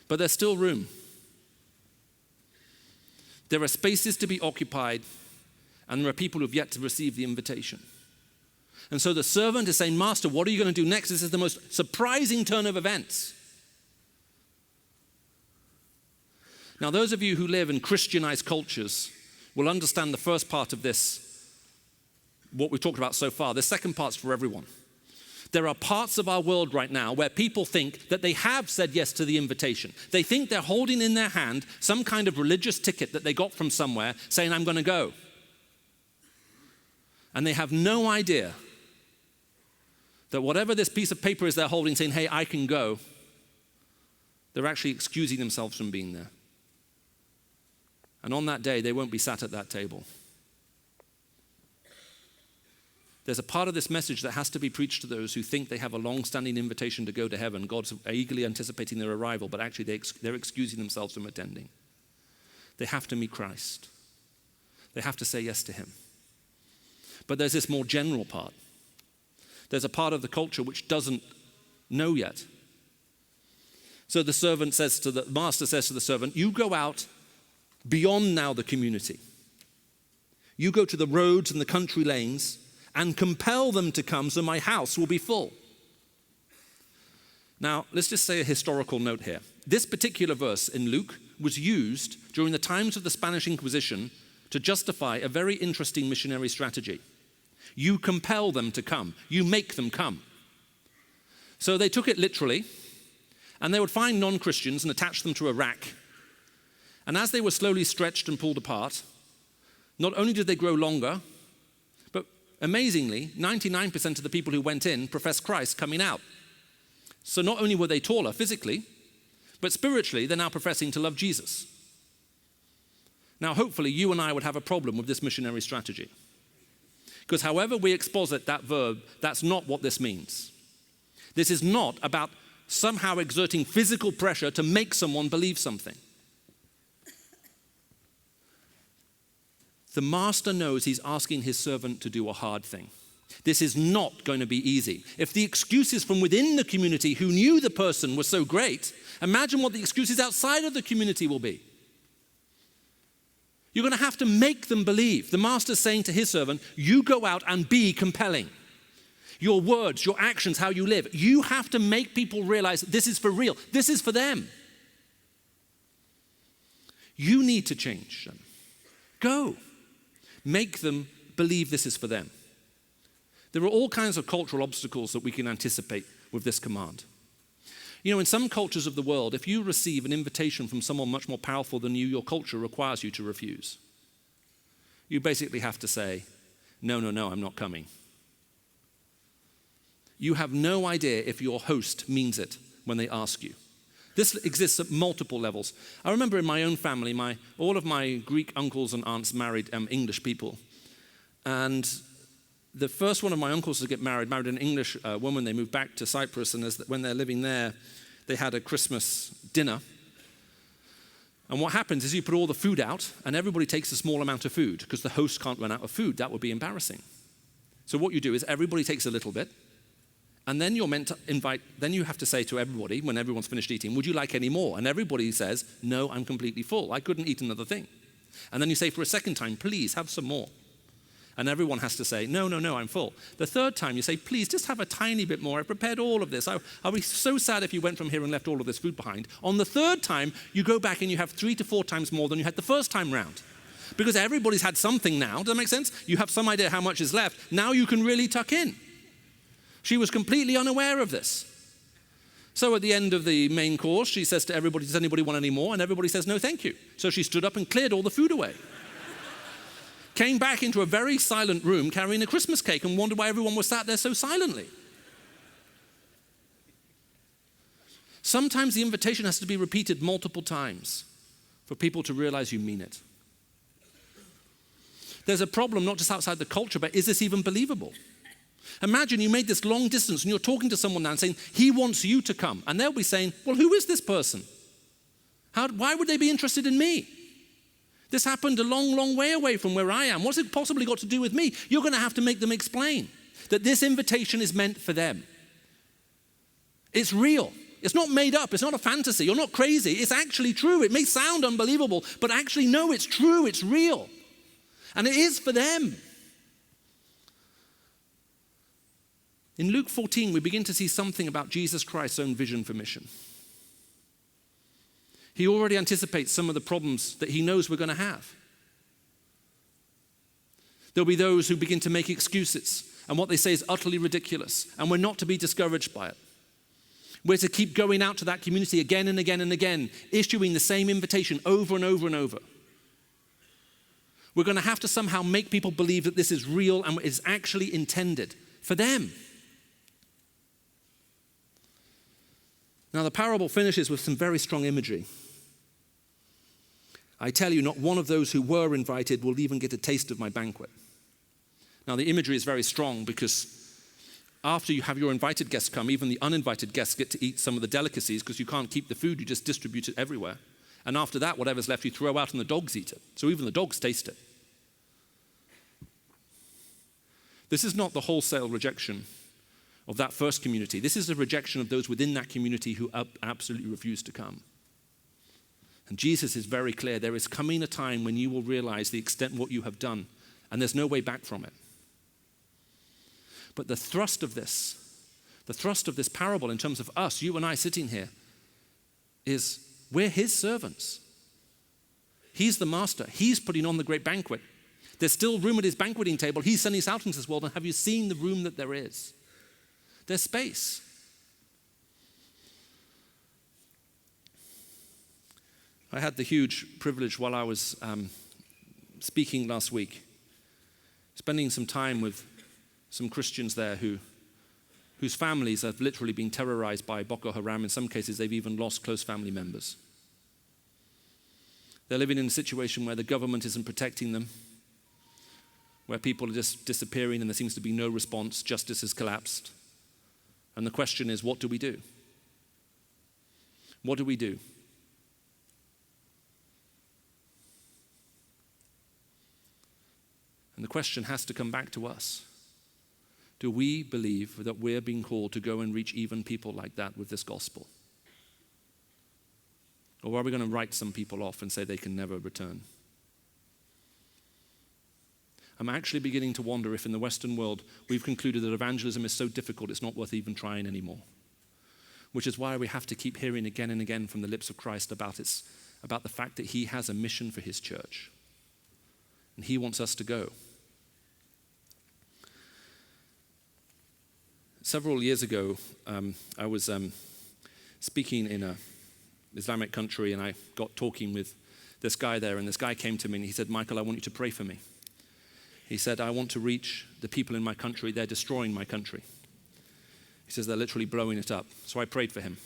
But there's still room. There are spaces to be occupied, and there are people who've yet to receive the invitation. And so the servant is saying, Master, what are you going to do next? This is the most surprising turn of events. Now, those of you who live in Christianized cultures will understand the first part of this, what we've talked about so far. The second part's for everyone. There are parts of our world right now where people think that they have said yes to the invitation. They think they're holding in their hand some kind of religious ticket that they got from somewhere saying, I'm going to go. And they have no idea that whatever this piece of paper is they're holding saying, hey, I can go, they're actually excusing themselves from being there. And on that day, they won't be sat at that table. There's a part of this message that has to be preached to those who think they have a long-standing invitation to go to heaven. God's eagerly anticipating their arrival, but actually they're excusing themselves from attending. They have to meet Christ. They have to say yes to him. But there's this more general part. There's a part of the culture which doesn't know yet. So the master says to the servant, you go out beyond now the community. You go to the roads and the country lanes and compel them to come so my house will be full. Now, let's just say a historical note here. This particular verse in Luke was used during the times of the Spanish Inquisition to justify a very interesting missionary strategy. You compel them to come. You make them come. So they took it literally, and they would find non-Christians and attach them to a rack. And as they were slowly stretched and pulled apart, not only did they grow longer, but amazingly, 99% of the people who went in professed Christ coming out. So not only were they taller physically, but spiritually, they're now professing to love Jesus. Now, hopefully, you and I would have a problem with this missionary strategy. Because however we exposit that verb, that's not what this means. This is not about somehow exerting physical pressure to make someone believe something. The master knows he's asking his servant to do a hard thing. This is not going to be easy. If the excuses from within the community who knew the person were so great, imagine what the excuses outside of the community will be. You're going to have to make them believe. The master's saying to his servant, you go out and be compelling. Your words, your actions, how you live. You have to make people realize that this is for real. This is for them. You need to change them. Go. Make them believe this is for them. There are all kinds of cultural obstacles that we can anticipate with this command. You know, in some cultures of the world, if you receive an invitation from someone much more powerful than you, your culture requires you to refuse. You basically have to say, no, I'm not coming. You have no idea if your host means it when they ask you. This exists at multiple levels. I remember in my own family, all of my Greek uncles and aunts married English people. And the first one of my uncles to get married an English woman. They moved back to Cyprus, and when they're living there, they had a Christmas dinner. And what happens is you put all the food out, and everybody takes a small amount of food, because the host can't run out of food. That would be embarrassing. So what you do is everybody takes a little bit, and then you're meant to invite, then you have to say to everybody, when everyone's finished eating, would you like any more? And everybody says, no, I'm completely full. I couldn't eat another thing. And then you say for a second time, please have some more. And everyone has to say, no, I'm full. The third time you say, please, just have a tiny bit more. I prepared all of this. I'll be so sad if you went from here and left all of this food behind. On the third time, you go back and you have 3 to 4 times more than you had the first time round. Because everybody's had something now. Does that make sense? You have some idea how much is left. Now you can really tuck in. She was completely unaware of this. So at the end of the main course, she says to everybody, does anybody want any more? And everybody says, no, thank you. So she stood up and cleared all the food away. Came back into a very silent room carrying a Christmas cake and wondered why everyone was sat there so silently. Sometimes the invitation has to be repeated multiple times for people to realize you mean it. There's a problem not just outside the culture, but is this even believable? Imagine you made this long distance and you're talking to someone now and saying, he wants you to come. And they'll be saying, well, who is this person? Why would they be interested in me? This happened a long, long way away from where I am. What's it possibly got to do with me? You're going to have to make them explain that this invitation is meant for them. It's real. It's not made up. It's not a fantasy. You're not crazy. It's actually true. It may sound unbelievable, but actually, no, it's true. It's real. And it is for them. In Luke 14, we begin to see something about Jesus Christ's own vision for mission. He already anticipates some of the problems that he knows we're going to have. There'll be those who begin to make excuses, and what they say is utterly ridiculous, and we're not to be discouraged by it. We're to keep going out to that community again and again and again, issuing the same invitation over and over and over. We're going to have to somehow make people believe that this is real and is actually intended for them. Now, the parable finishes with some very strong imagery. I tell you, not one of those who were invited will even get a taste of my banquet. Now, the imagery is very strong because after you have your invited guests come, even the uninvited guests get to eat some of the delicacies because you can't keep the food, you just distribute it everywhere. And after that, whatever's left you throw out and the dogs eat it. So even the dogs taste it. This is not the wholesale rejection of that first community. This is a rejection of those within that community who absolutely refuse to come. And Jesus is very clear. There is coming a time when you will realize the extent of what you have done, and there's no way back from it. But the thrust of this parable in terms of us, you and I sitting here, is we're his servants. He's the master. He's putting on the great banquet. There's still room at his banqueting table. He's sending us out into this world, and have you seen the room that there is? There's space. I had the huge privilege while I was speaking last week, spending some time with some Christians there whose families have literally been terrorized by Boko Haram. In some cases, they've even lost close family members. They're living in a situation where the government isn't protecting them, where people are just disappearing and there seems to be no response. Justice has collapsed. And the question is, what do we do? What do we do? And the question has to come back to us. Do we believe that we're being called to go and reach even people like that with this gospel? Or are we going to write some people off and say they can never return? I'm actually beginning to wonder if in the Western world we've concluded that evangelism is so difficult it's not worth even trying anymore. Which is why we have to keep hearing again and again from the lips of Christ about the fact that he has a mission for his church. And he wants us to go. Several years ago, I was speaking in an Islamic country, and I got talking with this guy there, and this guy came to me and he said, Michael, I want you to pray for me. He said, I want to reach the people in my country. They're destroying my country. He says, they're literally blowing it up. So I prayed for him.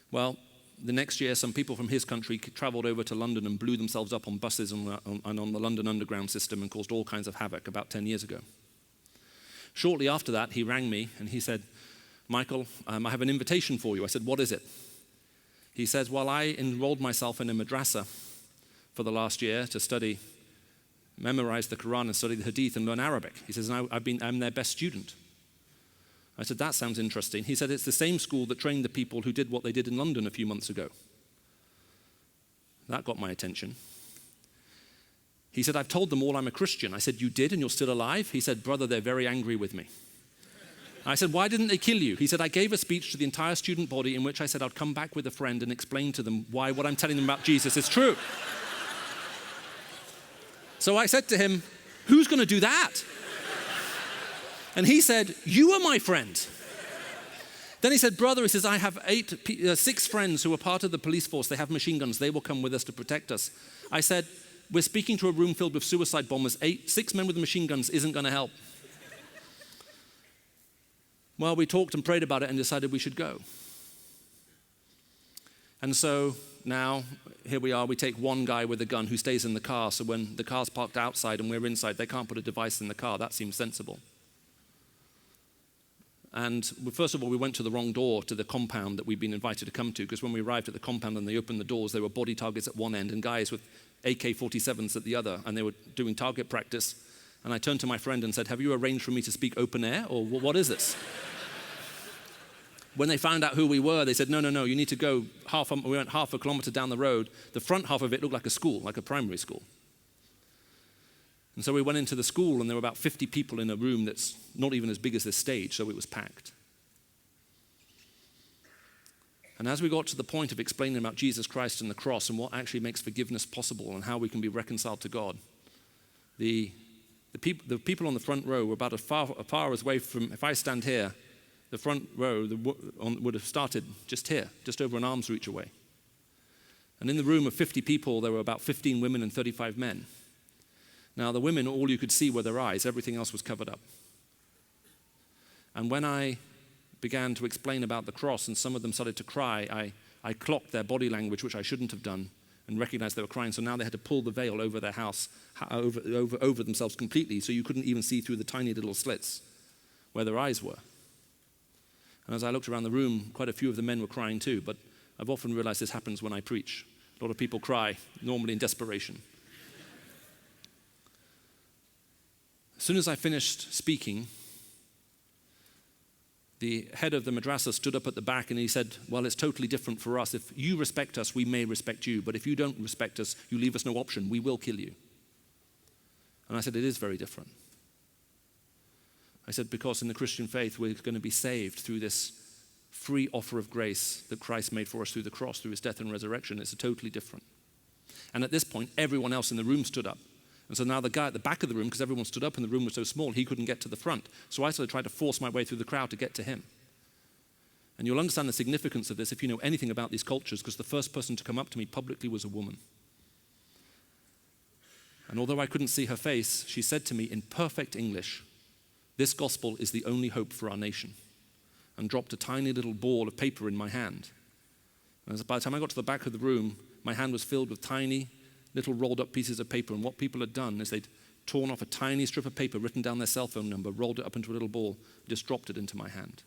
Well, the next year, some people from his country traveled over to London and blew themselves up on buses and on the London Underground system and caused all kinds of havoc about 10 years ago. Shortly after that, he rang me and he said, Michael, I have an invitation for you. I said, what is it? He says, well, I enrolled myself in a Madrasa for the last year to memorize the Koran and study the Hadith and learn Arabic. He says, I'm their best student. I said, that sounds interesting. He said, it's the same school that trained the people who did what they did in London a few months ago. That got my attention. He said, I've told them all I'm a Christian. I said, you did and you're still alive? He said, brother, they're very angry with me. I said, why didn't they kill you? He said, I gave a speech to the entire student body in which I said I'd come back with a friend and explain to them why what I'm telling them about Jesus is true. So I said to him, who's going to do that? And he said, you are my friend. Then he said, brother, he says, I have 6 friends who are part of the police force. They have machine guns. They will come with us to protect us. I said, we're speaking to a room filled with suicide bombers. 6 men with machine guns isn't going to help. Well, we talked and prayed about it and decided we should go. And so now, here we are, we take one guy with a gun who stays in the car, so when the car's parked outside and we're inside, they can't put a device in the car. That seems sensible. And first of all, we went to the wrong door to the compound that we'd been invited to come to, because when we arrived at the compound and they opened the doors, there were body targets at one end and guys with AK-47s at the other, and they were doing target practice. And I turned to my friend and said, have you arranged for me to speak open air, or what is this? When they found out who we were, they said, no, you need to go we went half a kilometer down the road. The front half of it looked like a school, like a primary school. And so we went into the school, and there were about 50 people in a room that's not even as big as this stage, so it was packed. And as we got to the point of explaining about Jesus Christ and the cross and what actually makes forgiveness possible and how we can be reconciled to God, the people on the front row were about as far away from, if I stand here, the front row would have started just here, just over an arm's reach away. And in the room of 50 people, there were about 15 women and 35 men. Now, the women, all you could see were their eyes. Everything else was covered up. And when I began to explain about the cross and some of them started to cry, I clocked their body language, which I shouldn't have done, and recognized they were crying. So now they had to pull the veil over their house, over themselves completely, so you couldn't even see through the tiny little slits where their eyes were. And as I looked around the room, quite a few of the men were crying too, but I've often realized this happens when I preach. A lot of people cry, normally in desperation. As soon as I finished speaking, the head of the Madrasa stood up at the back and he said, well, it's totally different for us. If you respect us, we may respect you. But if you don't respect us, you leave us no option. We will kill you. And I said, it is very different. I said, because in the Christian faith, we're going to be saved through this free offer of grace that Christ made for us through the cross, through his death and resurrection. It's totally different. And at this point, everyone else in the room stood up. And so now the guy at the back of the room, because everyone stood up and the room was so small, he couldn't get to the front. So I started trying to force my way through the crowd to get to him. And you'll understand the significance of this if you know anything about these cultures, because the first person to come up to me publicly was a woman. And although I couldn't see her face, she said to me in perfect English, "This gospel is the only hope for our nation," and dropped a tiny little ball of paper in my hand. And by the time I got to the back of the room, my hand was filled with tiny little rolled up pieces of paper, and what people had done is they'd torn off a tiny strip of paper, written down their cell phone number, rolled it up into a little ball, just dropped it into my hand.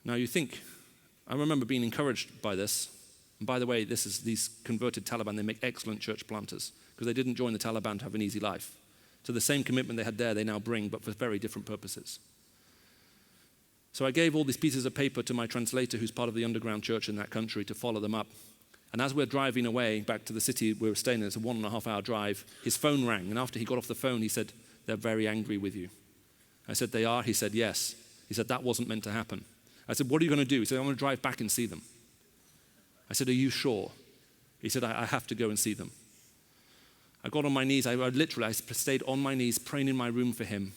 Now you think, I remember being encouraged by this, and by the way, these converted Taliban, they make excellent church planters, because they didn't join the Taliban to have an easy life. So the same commitment they had there, they now bring, but for very different purposes. So I gave all these pieces of paper to my translator, who's part of the underground church in that country, to follow them up. And as we're driving away back to the city we were staying in, it's a 1.5 hour drive, his phone rang. And after he got off the phone, he said, "They're very angry with you." I said, "They are?" He said, "Yes." He said, "That wasn't meant to happen." I said, "What are you going to do?" He said, "I'm going to drive back and see them." I said, "Are you sure?" He said, I have to go and see them." I got on my knees. I stayed on my knees praying in my room for him.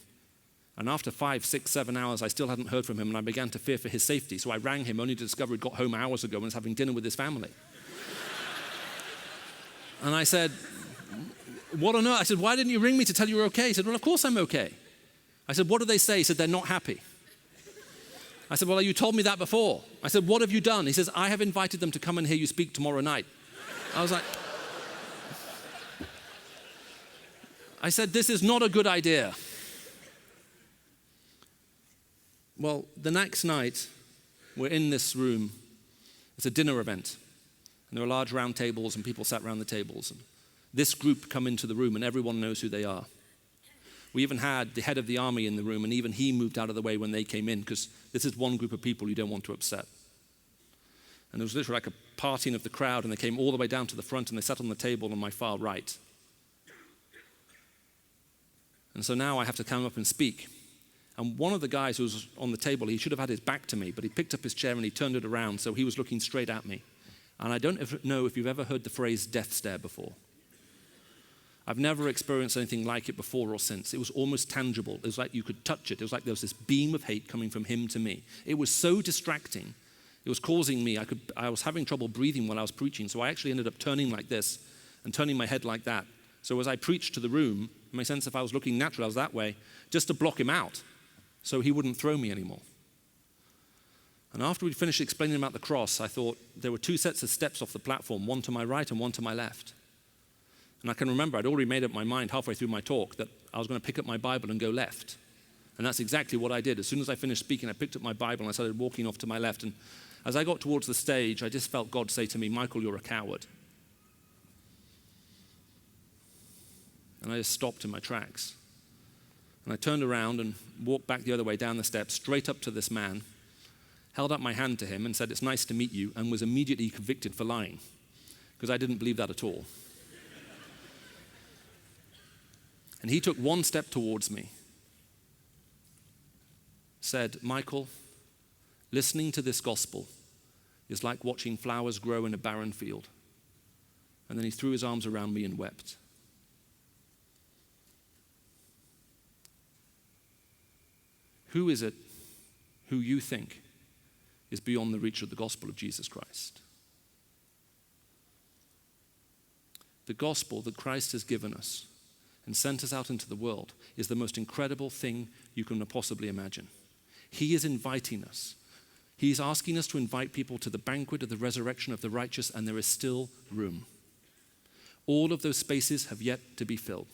And after 5, 6, 7 hours, I still hadn't heard from him, and I began to fear for his safety. So I rang him only to discover he'd got home hours ago and was having dinner with his family. And I said, "What on earth?" I said, "Why didn't you ring me to tell you you're okay?" He said, "Well, of course I'm okay." I said, "What do they say?" He said, "They're not happy." I said, "Well, you told me that before." I said, "What have you done?" He says, "I have invited them to come and hear you speak tomorrow night." I was like, I said, "This is not a good idea." Well, the next night, we're in this room. It's a dinner event. And there are large round tables and people sat around the tables. And this group come into the room and everyone knows who they are. We even had the head of the army in the room, and even he moved out of the way when they came in, because this is one group of people you don't want to upset. And there was literally like a parting of the crowd, and they came all the way down to the front and they sat on the table on my far right. And so now I have to come up and speak. And one of the guys who was on the table, he should have had his back to me, but he picked up his chair and he turned it around, so he was looking straight at me. And I don't know if you've ever heard the phrase death stare before. I've never experienced anything like it before or since. It was almost tangible. It was like you could touch it. It was like there was this beam of hate coming from him to me. It was so distracting. It was causing me, I was having trouble breathing while I was preaching, so I actually ended up turning like this and turning my head like that. So as I preached to the room, in my sense, if I was looking natural, I was that way, just to block him out, so he wouldn't throw me anymore. And after we'd finished explaining about the cross, I thought there were 2 sets of steps off the platform, one to my right and one to my left. And I can remember I'd already made up my mind halfway through my talk that I was going to pick up my Bible and go left. And that's exactly what I did. As soon as I finished speaking, I picked up my Bible and I started walking off to my left. And as I got towards the stage, I just felt God say to me, "Michael, you're a coward." And I just stopped in my tracks. And I turned around and walked back the other way down the steps, straight up to this man. held up my hand to him and said, "It's nice to meet you," and was immediately convicted for lying, because I didn't believe that at all. And he took one step towards me, said, "Michael, listening to this gospel is like watching flowers grow in a barren field." And then he threw his arms around me and wept. Who is it who you think is beyond the reach of the gospel of Jesus Christ? The gospel that Christ has given us and sent us out into the world is the most incredible thing you can possibly imagine. He is inviting us. He's asking us to invite people to the banquet of the resurrection of the righteous, and there is still room. All of those spaces have yet to be filled.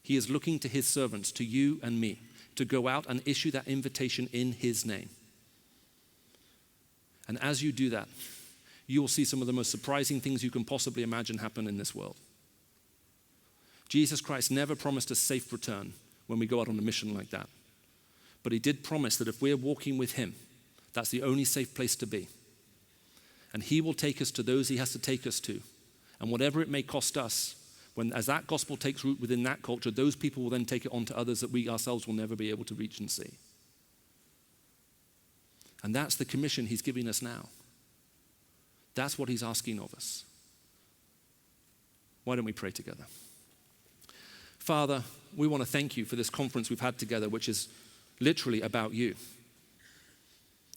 He is looking to his servants, to you and me, to go out and issue that invitation in his name. And as you do that, you will see some of the most surprising things you can possibly imagine happen in this world. Jesus Christ never promised a safe return when we go out on a mission like that. But he did promise that if we're walking with him, that's the only safe place to be. And he will take us to those he has to take us to. And whatever it may cost us, as that gospel takes root within that culture, those people will then take it on to others that we ourselves will never be able to reach and see. And that's the commission he's giving us now. That's what he's asking of us. Why don't we pray together? Father, we want to thank you for this conference we've had together, which is literally about you.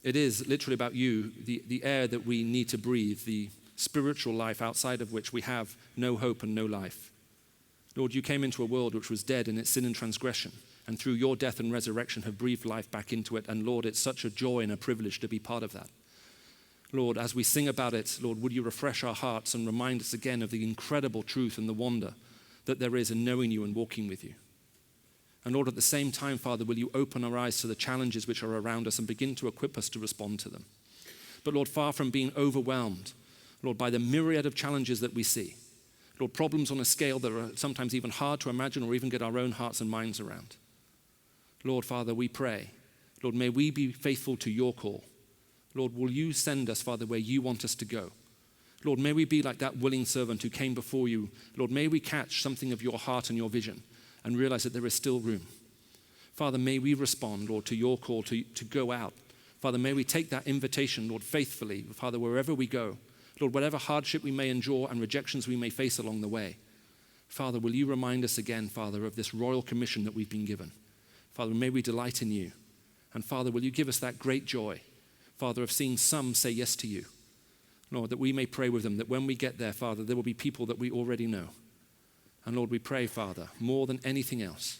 It is literally about you, the air that we need to breathe, the spiritual life outside of which we have no hope and no life. Lord, you came into a world which was dead in its sin and transgression, and through your death and resurrection have breathed life back into it. And Lord, it's such a joy and a privilege to be part of that. Lord, as we sing about it, Lord, would you refresh our hearts and remind us again of the incredible truth and the wonder that there is in knowing you and walking with you. And Lord, at the same time, Father, will you open our eyes to the challenges which are around us and begin to equip us to respond to them. But Lord, far from being overwhelmed, Lord, by the myriad of challenges that we see, Lord, problems on a scale that are sometimes even hard to imagine or even get our own hearts and minds around. Lord, Father, we pray, Lord, may we be faithful to your call. Lord, will you send us, Father, where you want us to go? Lord, may we be like that willing servant who came before you. Lord, may we catch something of your heart and your vision and realize that there is still room. Father, may we respond, Lord, to your call to go out. Father, may we take that invitation, Lord, faithfully, Father, wherever we go. Lord, whatever hardship we may endure and rejections we may face along the way. Father, will you remind us again, Father, of this royal commission that we've been given. Father, may we delight in you. And Father, will you give us that great joy, Father, of seeing some say yes to you. Lord, that we may pray with them, that when we get there, Father, there will be people that we already know. And Lord, we pray, Father, more than anything else,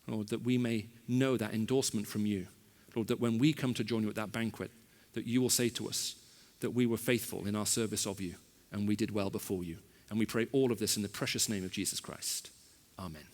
Lord, that we may know that endorsement from you. Lord, that when we come to join you at that banquet, that you will say to us that we were faithful in our service of you and we did well before you. And we pray all of this in the precious name of Jesus Christ. Amen.